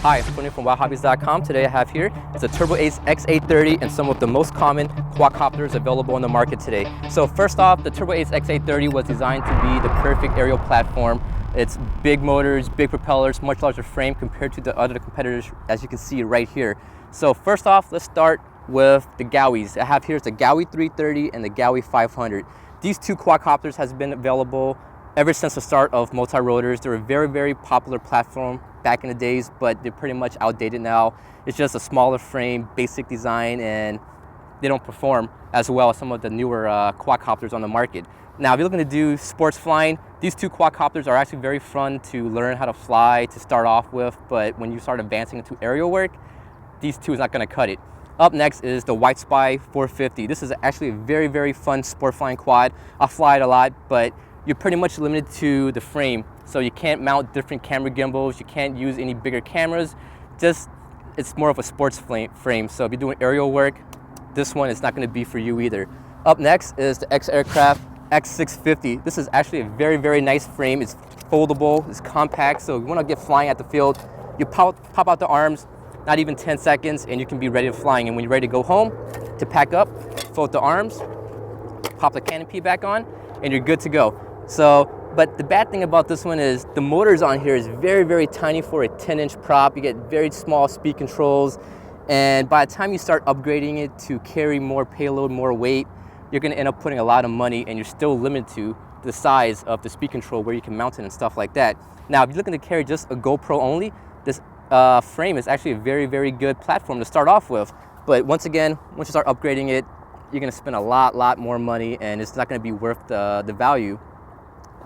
Hi, I'm Tony from wildhobbies.com. Today I have here is a Turbo Ace X830 and some of the most common quadcopters available on the market today. So first off, the Turbo Ace X830 was designed to be the perfect aerial platform. It's big motors, big propellers, much larger frame compared to the other competitors, as you can see right here. So first off, let's start with the Gauis. I have here is the Gaui 330 and the Gaui 500. These two quadcopters has been available ever since the start of multi-rotors. They're a very, very popular platform back in the days, but they're pretty much outdated now. It's just a smaller frame, basic design, and they don't perform as well as some of the newer quadcopters on the market. Now, if you're looking to do sports flying, these two quadcopters are actually very fun to learn how to fly to start off with, but when you start advancing into aerial work, these two is not gonna cut it. Up next is the White Spy 450. This is actually a very, very fun sport flying quad. I fly it a lot, but you're pretty much limited to the frame. So you can't mount different camera gimbals. You can't use any bigger cameras. It's more of a sports frame. So if you're doing aerial work, this one is not gonna be for you either. Up next is the Aircraft X650. This is actually a very, very nice frame. It's foldable, it's compact. So if you wanna get flying at the field, you pop out the arms, not even 10 seconds, and you can be ready to flying. And when you're ready to go home, to pack up, fold the arms, pop the canopy back on, and you're good to go. But the bad thing about this one is the motors on here is very, very tiny for a 10-inch prop. You get very small speed controls, and by the time you start upgrading it to carry more payload, more weight, you're gonna end up putting a lot of money, and you're still limited to the size of the speed control where you can mount it and stuff like that. Now, if you're looking to carry just a GoPro only, this frame is actually a very, very good platform to start off with. But once again, once you start upgrading it, you're gonna spend a lot more money, and it's not gonna be worth the value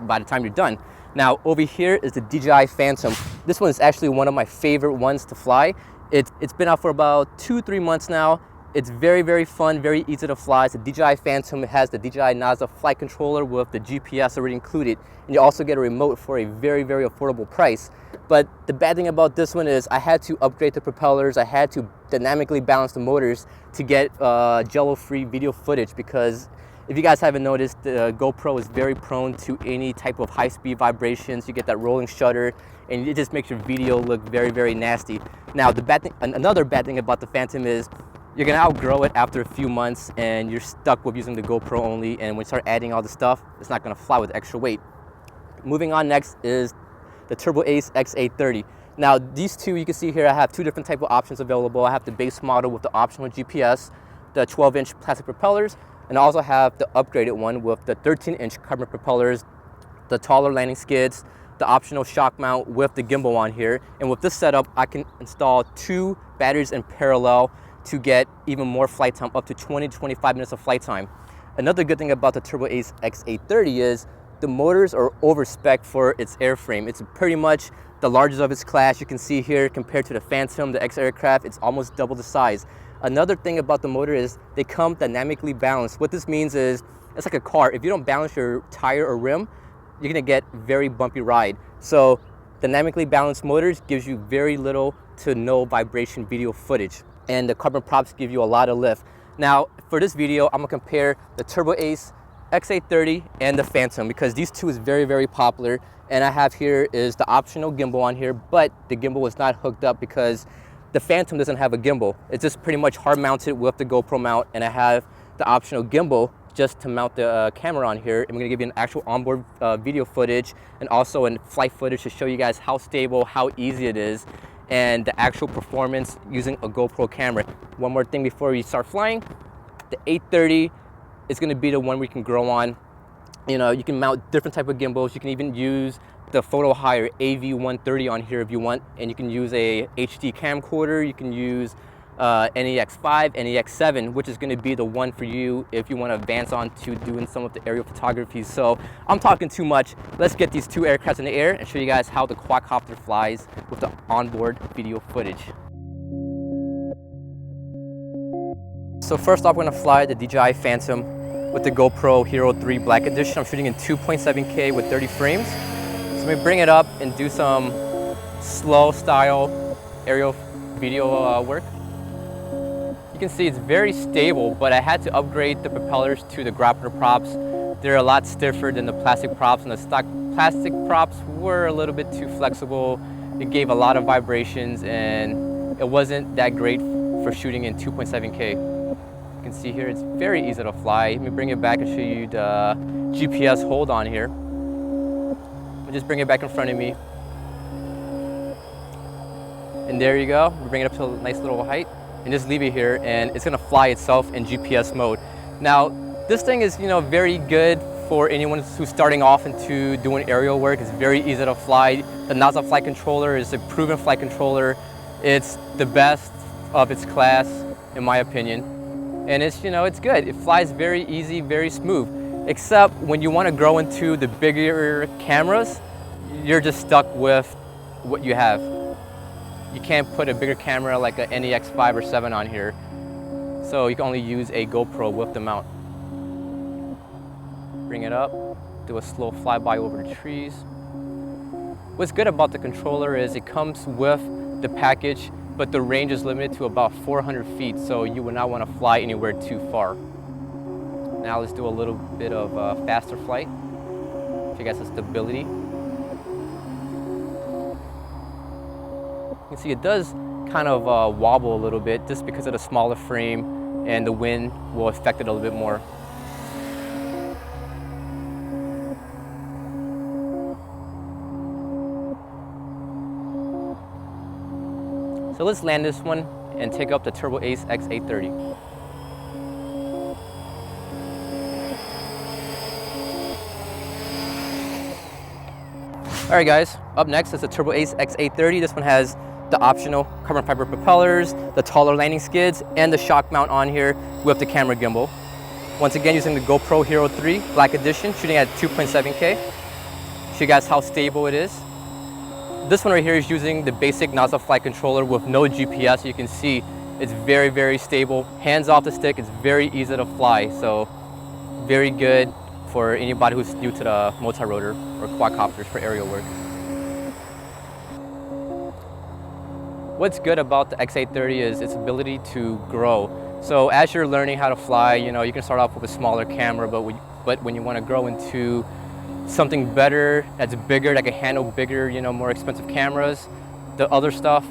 by the time you're done. Now, over here is the DJI Phantom. This one is actually one of my favorite ones to fly. It's been out for about 2-3 months now. It's very, very fun, very easy to fly. It's a DJI Phantom. It has the DJI NASA flight controller with the GPS already included. And you also get a remote for a very, very affordable price. But the bad thing about this one is I had to upgrade the propellers. I had to dynamically balance the motors to get jello-free video footage, because if you guys haven't noticed, the GoPro is very prone to any type of high-speed vibrations. You get that rolling shutter, and it just makes your video look very, very nasty. Now, another bad thing about the Phantom is you're gonna outgrow it after a few months, and you're stuck with using the GoPro only, and when you start adding all the stuff, it's not gonna fly with extra weight. Moving on next is the Turbo Ace X830. Now, these two, you can see here, I have two different type of options available. I have the base model with the optional GPS, the 12-inch plastic propellers, and I also have the upgraded one with the 13-inch carbon propellers, the taller landing skids, the optional shock mount with the gimbal on here. And with this setup, I can install 2 batteries in parallel to get even more flight time, up to 20-25 minutes of flight time. Another good thing about the Turbo Ace X830 is the motors are over-spec for its airframe. It's pretty much the largest of its class. You can see here, compared to the Phantom, the X Aircraft, it's almost double the size. Another thing about the motor is they come dynamically balanced. What this means is, it's like a car. If you don't balance your tire or rim, you're gonna get very bumpy ride. So dynamically balanced motors gives you very little to no vibration video footage. And the carbon props give you a lot of lift. Now, for this video, I'm gonna compare the Turbo Ace X830 and the Phantom, because these two is very, very popular. And I have here is the optional gimbal on here, but the gimbal was not hooked up because the Phantom doesn't have a gimbal. It's just pretty much hard mounted with the GoPro mount, and I have the optional gimbal just to mount the camera on here. And we're gonna give you an actual onboard video footage and also in flight footage to show you guys how stable, how easy it is, and the actual performance using a GoPro camera. One more thing before we start flying, the 830 is gonna be the one we can grow on. You know, you can mount different type of gimbals. You can even use the photo hire AV130 on here if you want, and you can use a HD camcorder. You can use NEX5, NEX7, which is going to be the one for you if you want to advance on to doing some of the aerial photography. So I'm talking too much. Let's get these two aircrafts in the air and show you guys how the quadcopter flies with the onboard video footage. So first off, we're going to fly the DJI Phantom with the GoPro Hero 3 Black Edition. I'm shooting in 2.7K with 30 frames. So let me bring it up and do some slow style aerial video work. You can see it's very stable, but I had to upgrade the propellers to the grappler props. They're a lot stiffer than the plastic props, and the stock plastic props were a little bit too flexible it gave a lot of vibrations and it wasn't that great for shooting in 2.7K. You can see here it's very easy to fly. Let me bring it back and show you the GPS hold on here. I'll just bring it back in front of me. And there you go. We bring it up to a nice little height and just leave it here and it's gonna fly itself in GPS mode. Now, this thing is, very good for anyone who's starting off into doing aerial work. It's very easy to fly. The NASA flight controller is a proven flight controller. It's the best of its class, in my opinion. And it's, it's good. It flies very easy, very smooth. Except when you want to grow into the bigger cameras, you're just stuck with what you have. You can't put a bigger camera like an NEX5 or 7 on here. So you can only use a GoPro with the mount. Bring it up, do a slow flyby over the trees. What's good about the controller is it comes with the package, but the range is limited to about 400 feet, so you would not want to fly anywhere too far. Now let's do a little bit of faster flight. Show you guys the stability. You can see it does kind of wobble a little bit just because of the smaller frame and the wind will affect it a little bit more. So let's land this one and take up the Turbo Ace X830. All right guys, up next is the Turbo Ace X830. This one has the optional carbon fiber propellers, the taller landing skids, and the shock mount on here with the camera gimbal. Once again, using the GoPro Hero 3 Black Edition, shooting at 2.7K. Show you guys how stable it is. This one right here is using the basic NASA flight controller with no GPS. You can see it's very, very stable. Hands off the stick, it's very easy to fly. So very good for anybody who's new to the multi-rotor or quadcopters for aerial work. What's good about the X830 is its ability to grow. So as you're learning how to fly, you can start off with a smaller camera, but when you want to grow into something better, that's bigger, that can handle bigger, more expensive cameras, the other stuff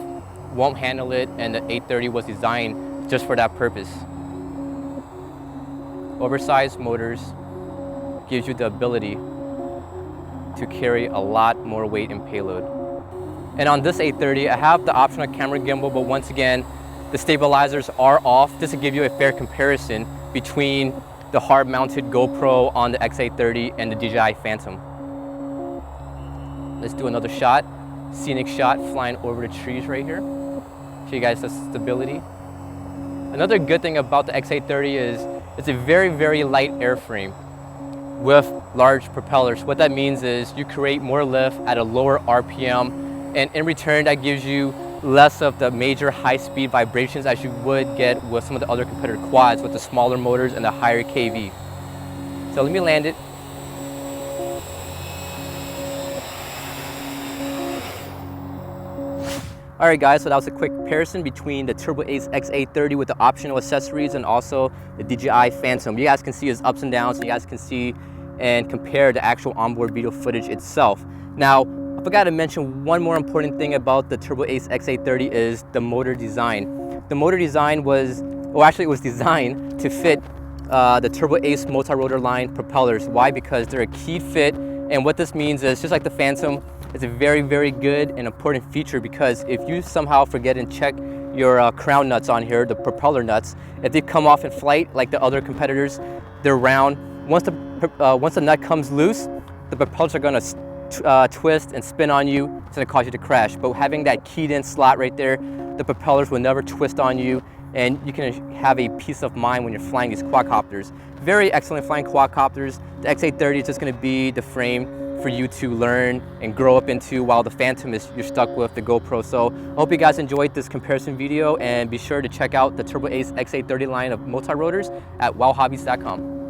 won't handle it, and the 830 was designed just for that purpose. Oversized motors gives you the ability to carry a lot more weight and payload. And on this 830, I have the optional camera gimbal, but once again, the stabilizers are off, just to give you a fair comparison between the hard-mounted GoPro on the X830 and the DJI Phantom. Let's do another shot, scenic shot flying over the trees right here. Show you guys the stability. Another good thing about the X830 is it's a very, very light airframe with large propellers. What that means is you create more lift at a lower RPM, and in return that gives you less of the major high-speed vibrations as you would get with some of the other competitor quads with the smaller motors and the higher KV. So let me land it. All right guys, so that was a quick comparison between the Turbo Ace X830 with the optional accessories and also the DJI Phantom. You guys can see its ups and downs, and you guys can see and compare the actual onboard video footage itself. Now, I forgot to mention one more important thing about the Turbo Ace X830 is the motor design. The motor design was, well actually it was designed to fit the Turbo Ace multi-rotor line propellers. Why? Because they're a keyed fit, and what this means is, just like the Phantom, it's a very, very good and important feature, because if you somehow forget and check your crown nuts on here, the propeller nuts, if they come off in flight like the other competitors, they're round. Once the nut comes loose, the propellers are going to twist and spin on you. It's going to cause you to crash. But having that keyed in slot right there, the propellers will never twist on you, and you can have a peace of mind when you're flying these quadcopters. Very excellent flying quadcopters. The X830 is just going to be the frame for you to learn and grow up into, while the Phantom is you're stuck with the GoPro. So I hope you guys enjoyed this comparison video, and be sure to check out the Turbo Ace X830 line of multi-rotors at wowhobbies.com.